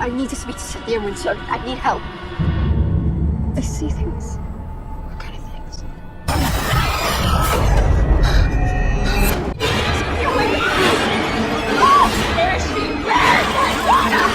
I need to speak to Cynthia Winslow. I need help. I see things. What kind of things? Where is she? Where's my daughter?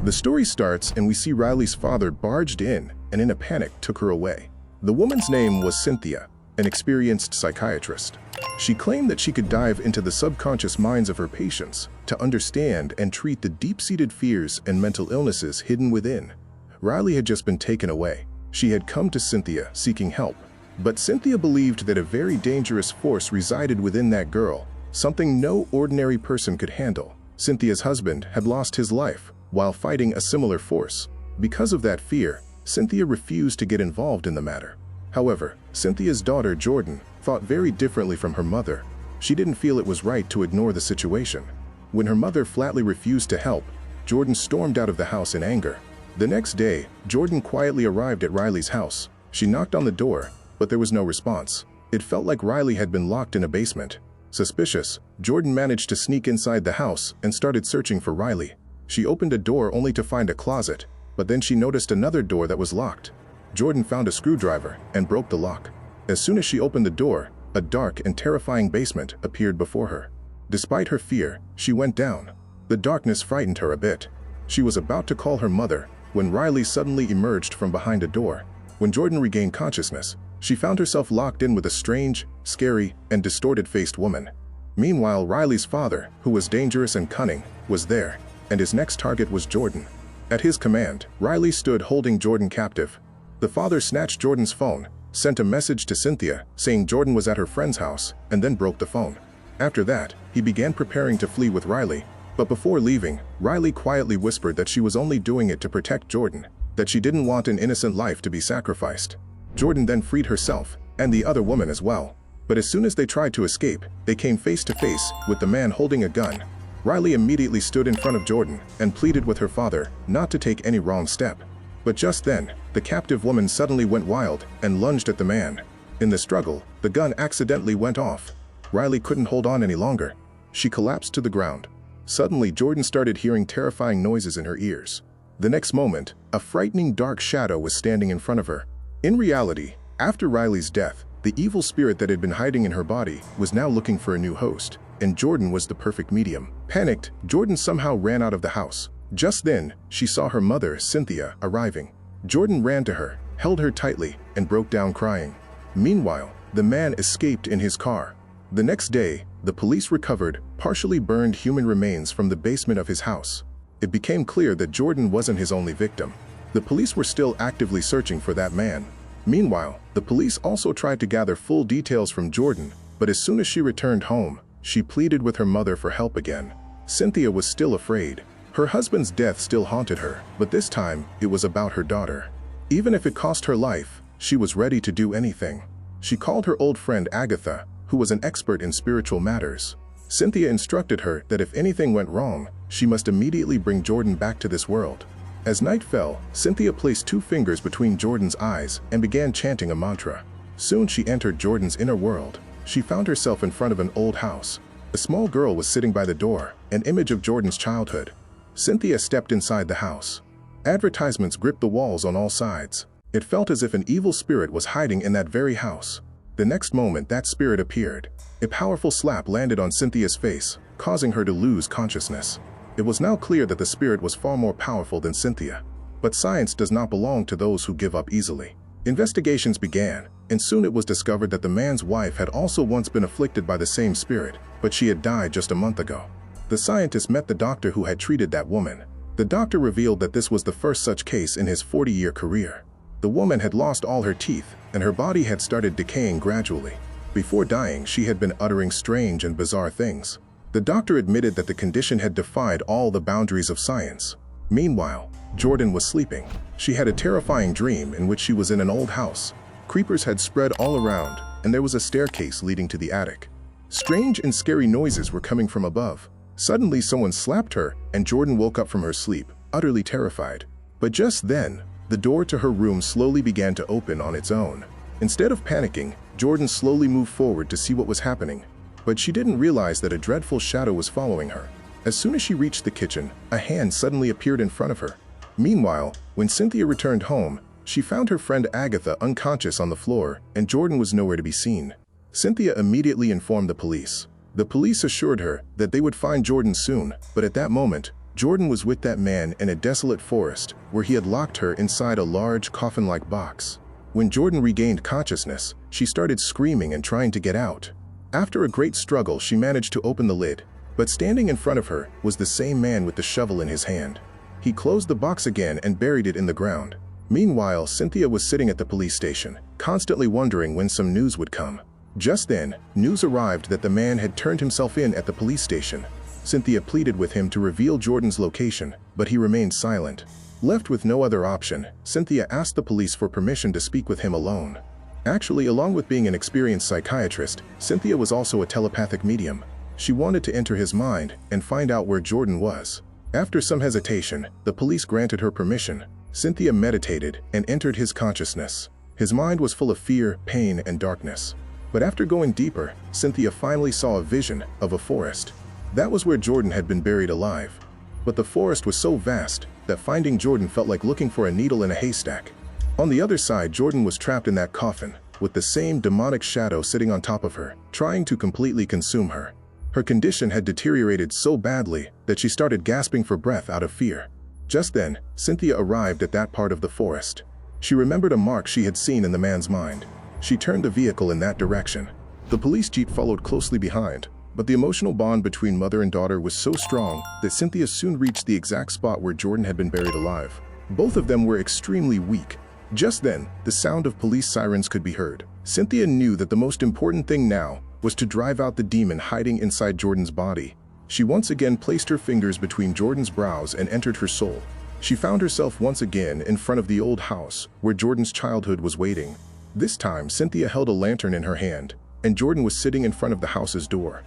The story starts and we see Riley's father barged in and in a panic took her away. The woman's name was Cynthia, an experienced psychiatrist. She claimed that she could dive into the subconscious minds of her patients to understand and treat the deep-seated fears and mental illnesses hidden within. Riley had just been taken away. She had come to Cynthia seeking help, but Cynthia believed that a very dangerous force resided within that girl, something no ordinary person could handle. Cynthia's husband had lost his life while fighting a similar force. Because of that fear, Cynthia refused to get involved in the matter. However, Cynthia's daughter, Jordan, thought very differently from her mother. She didn't feel it was right to ignore the situation. When her mother flatly refused to help, Jordan stormed out of the house in anger. The next day, Jordan quietly arrived at Riley's house. She knocked on the door, but there was no response. It felt like Riley had been locked in a basement. Suspicious, Jordan managed to sneak inside the house and started searching for Riley. She opened a door only to find a closet, but then she noticed another door that was locked. Jordan found a screwdriver and broke the lock. As soon as she opened the door, a dark and terrifying basement appeared before her. Despite her fear, she went down. The darkness frightened her a bit. She was about to call her mother when Riley suddenly emerged from behind a door. When Jordan regained consciousness, she found herself locked in with a strange, scary, and distorted-faced woman. Meanwhile, Riley's father, who was dangerous and cunning, was there, and his next target was Jordan. At his command, Riley stood holding Jordan captive. The father snatched Jordan's phone, sent a message to Cynthia saying Jordan was at her friend's house, and then broke the phone. After that, he began preparing to flee with Riley, but before leaving, Riley quietly whispered that she was only doing it to protect Jordan, that she didn't want an innocent life to be sacrificed. Jordan then freed herself, and the other woman as well. But as soon as they tried to escape, they came face to face with the man holding a gun. Riley immediately stood in front of Jordan and pleaded with her father not to take any wrong step. But just then, the captive woman suddenly went wild and lunged at the man. In the struggle, the gun accidentally went off. Riley couldn't hold on any longer. She collapsed to the ground. Suddenly, Jordan started hearing terrifying noises in her ears. The next moment, a frightening dark shadow was standing in front of her. In reality, after Riley's death, the evil spirit that had been hiding in her body was now looking for a new host, and Jordan was the perfect medium. Panicked, Jordan somehow ran out of the house. Just then, she saw her mother, Cynthia, arriving. Jordan ran to her, held her tightly, and broke down crying. Meanwhile, the man escaped in his car. The next day, the police recovered partially burned human remains from the basement of his house. It became clear that Jordan wasn't his only victim. The police were still actively searching for that man. Meanwhile, the police also tried to gather full details from Jordan, but as soon as she returned home, she pleaded with her mother for help again. Cynthia was still afraid. Her husband's death still haunted her, but this time, it was about her daughter. Even if it cost her life, she was ready to do anything. She called her old friend Agatha, who was an expert in spiritual matters. Cynthia instructed her that if anything went wrong, she must immediately bring Jordan back to this world. As night fell, Cynthia placed 2 fingers between Jordan's eyes and began chanting a mantra. Soon she entered Jordan's inner world. She found herself in front of an old house. A small girl was sitting by the door, an image of Jordan's childhood. Cynthia stepped inside the house. Advertisements gripped the walls on all sides. It felt as if an evil spirit was hiding in that very house. The next moment, that spirit appeared. A powerful slap landed on Cynthia's face, causing her to lose consciousness. It was now clear that the spirit was far more powerful than Cynthia. But science does not belong to those who give up easily. Investigations began, and soon it was discovered that the man's wife had also once been afflicted by the same spirit, but she had died just a month ago. The scientist met the doctor who had treated that woman. The doctor revealed that this was the first such case in his 40-year career. The woman had lost all her teeth, and her body had started decaying gradually. Before dying, she had been uttering strange and bizarre things. The doctor admitted that the condition had defied all the boundaries of science. Meanwhile, Jordan was sleeping. She had a terrifying dream in which she was in an old house. Creepers had spread all around, and there was a staircase leading to the attic. Strange and scary noises were coming from above. Suddenly, someone slapped her, and Jordan woke up from her sleep, utterly terrified. But just then, the door to her room slowly began to open on its own. Instead of panicking, Jordan slowly moved forward to see what was happening. But she didn't realize that a dreadful shadow was following her. As soon as she reached the kitchen, a hand suddenly appeared in front of her. Meanwhile, when Cynthia returned home, she found her friend Agatha unconscious on the floor, and Jordan was nowhere to be seen. Cynthia immediately informed the police. The police assured her that they would find Jordan soon, but at that moment, Jordan was with that man in a desolate forest where he had locked her inside a large coffin-like box. When Jordan regained consciousness, she started screaming and trying to get out. After a great struggle, she managed to open the lid, but standing in front of her was the same man with the shovel in his hand. He closed the box again and buried it in the ground. Meanwhile, Cynthia was sitting at the police station, constantly wondering when some news would come. Just then, news arrived that the man had turned himself in at the police station. Cynthia pleaded with him to reveal Jordan's location, but he remained silent. Left with no other option, Cynthia asked the police for permission to speak with him alone. Actually, along with being an experienced psychiatrist, Cynthia was also a telepathic medium. She wanted to enter his mind and find out where Jordan was. After some hesitation, the police granted her permission. Cynthia meditated and entered his consciousness. His mind was full of fear, pain, and darkness. But after going deeper, Cynthia finally saw a vision of a forest. That was where Jordan had been buried alive. But the forest was so vast that finding Jordan felt like looking for a needle in a haystack. On the other side, Jordan was trapped in that coffin, with the same demonic shadow sitting on top of her, trying to completely consume her. Her condition had deteriorated so badly that she started gasping for breath out of fear. Just then, Cynthia arrived at that part of the forest. She remembered a mark she had seen in the man's mind. She turned the vehicle in that direction. The police jeep followed closely behind, but the emotional bond between mother and daughter was so strong that Cynthia soon reached the exact spot where Jordan had been buried alive. Both of them were extremely weak. Just then, the sound of police sirens could be heard. Cynthia knew that the most important thing now was to drive out the demon hiding inside Jordan's body. She once again placed her fingers between Jordan's brows and entered her soul. She found herself once again in front of the old house where Jordan's childhood was waiting. This time, Cynthia held a lantern in her hand, and Jordan was sitting in front of the house's door.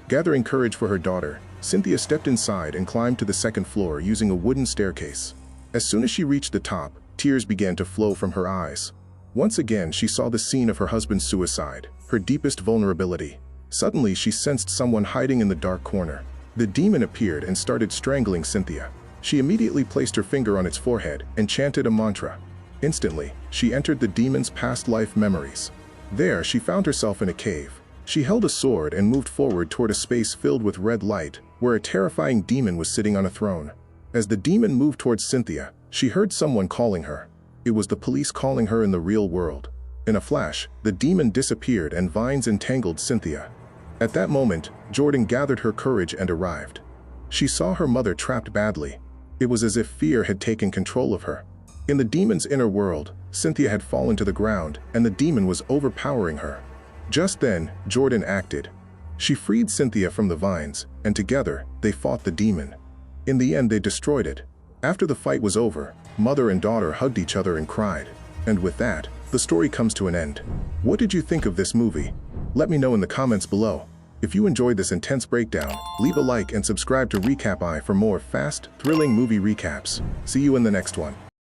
Gathering courage for her daughter, Cynthia stepped inside and climbed to the second floor using a wooden staircase. As soon as she reached the top, tears began to flow from her eyes. Once again, she saw the scene of her husband's suicide, her deepest vulnerability. Suddenly, she sensed someone hiding in the dark corner. The demon appeared and started strangling Cynthia. She immediately placed her finger on its forehead and chanted a mantra. Instantly, she entered the demon's past life memories. There, she found herself in a cave. She held a sword and moved forward toward a space filled with red light, where a terrifying demon was sitting on a throne. As the demon moved towards Cynthia, she heard someone calling her. It was the police calling her in the real world. In a flash, the demon disappeared and vines entangled Cynthia. At that moment, Jordan gathered her courage and arrived. She saw her mother trapped badly. It was as if fear had taken control of her. In the demon's inner world, Cynthia had fallen to the ground, and the demon was overpowering her. Just then, Jordan acted. She freed Cynthia from the vines, and together, they fought the demon. In the end, they destroyed it. After the fight was over, mother and daughter hugged each other and cried. And with that, the story comes to an end. What did you think of this movie? Let me know in the comments below. If you enjoyed this intense breakdown, leave a like and subscribe to RecapEye for more fast, thrilling movie recaps. See you in the next one.